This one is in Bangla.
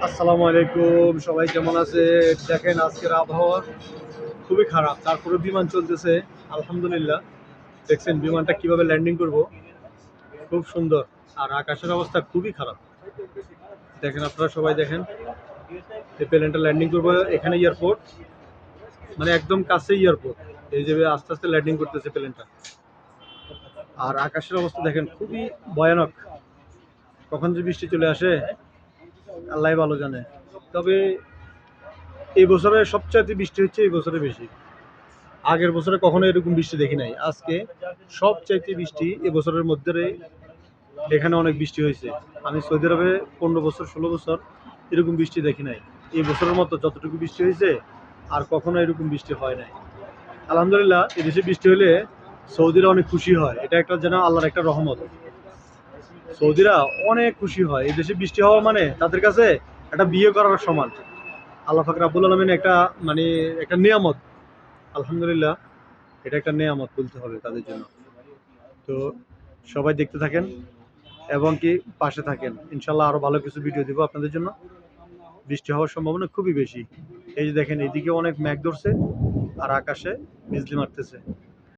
আসসালামু আলাইকুম, সবাই কেমন আছে? দেখেন আজকের আবহাওয়া খুবই খারাপ, তারপরে বিমান চলতেছে। আলহামদুলিল্লাহ, দেখছেন বিমানটা কিভাবে ল্যান্ডিং করব, খুব সুন্দর। আর আকাশের অবস্থা খুবই খারাপ। দেখেন আপনারা সবাই দেখেন, এই প্লেনটা ল্যান্ডিং করবো এখানে এয়ারপোর্ট, মানে একদম কাছে এয়ারপোর্ট। এই যে আস্তে আস্তে ল্যান্ডিং করতেছে প্লেনটা। আর আকাশের অবস্থা দেখেন খুবই ভয়ানক। কখন যে বৃষ্টি চলে আসে আল্লাহ ভালো জানে। তবে এই বছরে সবচাইতে বৃষ্টি হচ্ছে এই বছরে বেশি। আগের বছরে কখনো এরকম বৃষ্টি দেখি নাই। আজকে সবচাইতে বৃষ্টি এবছরের মধ্যে এখানে অনেক বৃষ্টি হয়েছে। আমি সৌদি আরবে 15 বছর 16 বছর এরকম বৃষ্টি দেখি নাই। এই বছরের মতো যতটুকু বৃষ্টি হয়েছে আর কখনো এরকম বৃষ্টি হয় নাই। আলহামদুলিল্লাহ, এদেশে বৃষ্টি হলে সৌদিরা অনেক খুশি হয়। এটা একটা যেন আল্লাহর একটা রহমত। সৌদিরা অনেক খুশি হয়, এদেশে বৃষ্টি হওয়া মানে তাদের কাছে একটা বিয়ে করার সমান। আল্লাহ পাক রাব্বুল আলামিন একটা মানে একটা নিয়ামত। আলহামদুলিল্লাহ, এটা একটা নেয়ামত বলতে হবে তাদের জন্য। তো সবাই দেখতে থাকেন এবং কি পাশে থাকেন, ইনশাল্লাহ আরো ভালো কিছু ভিডিও দিব আপনাদের জন্য। বৃষ্টি হওয়ার সম্ভাবনা খুবই বেশি। এই যে দেখেন, এদিকে অনেক মেঘ ধরছে আর আকাশে বিজলি মারতেছে।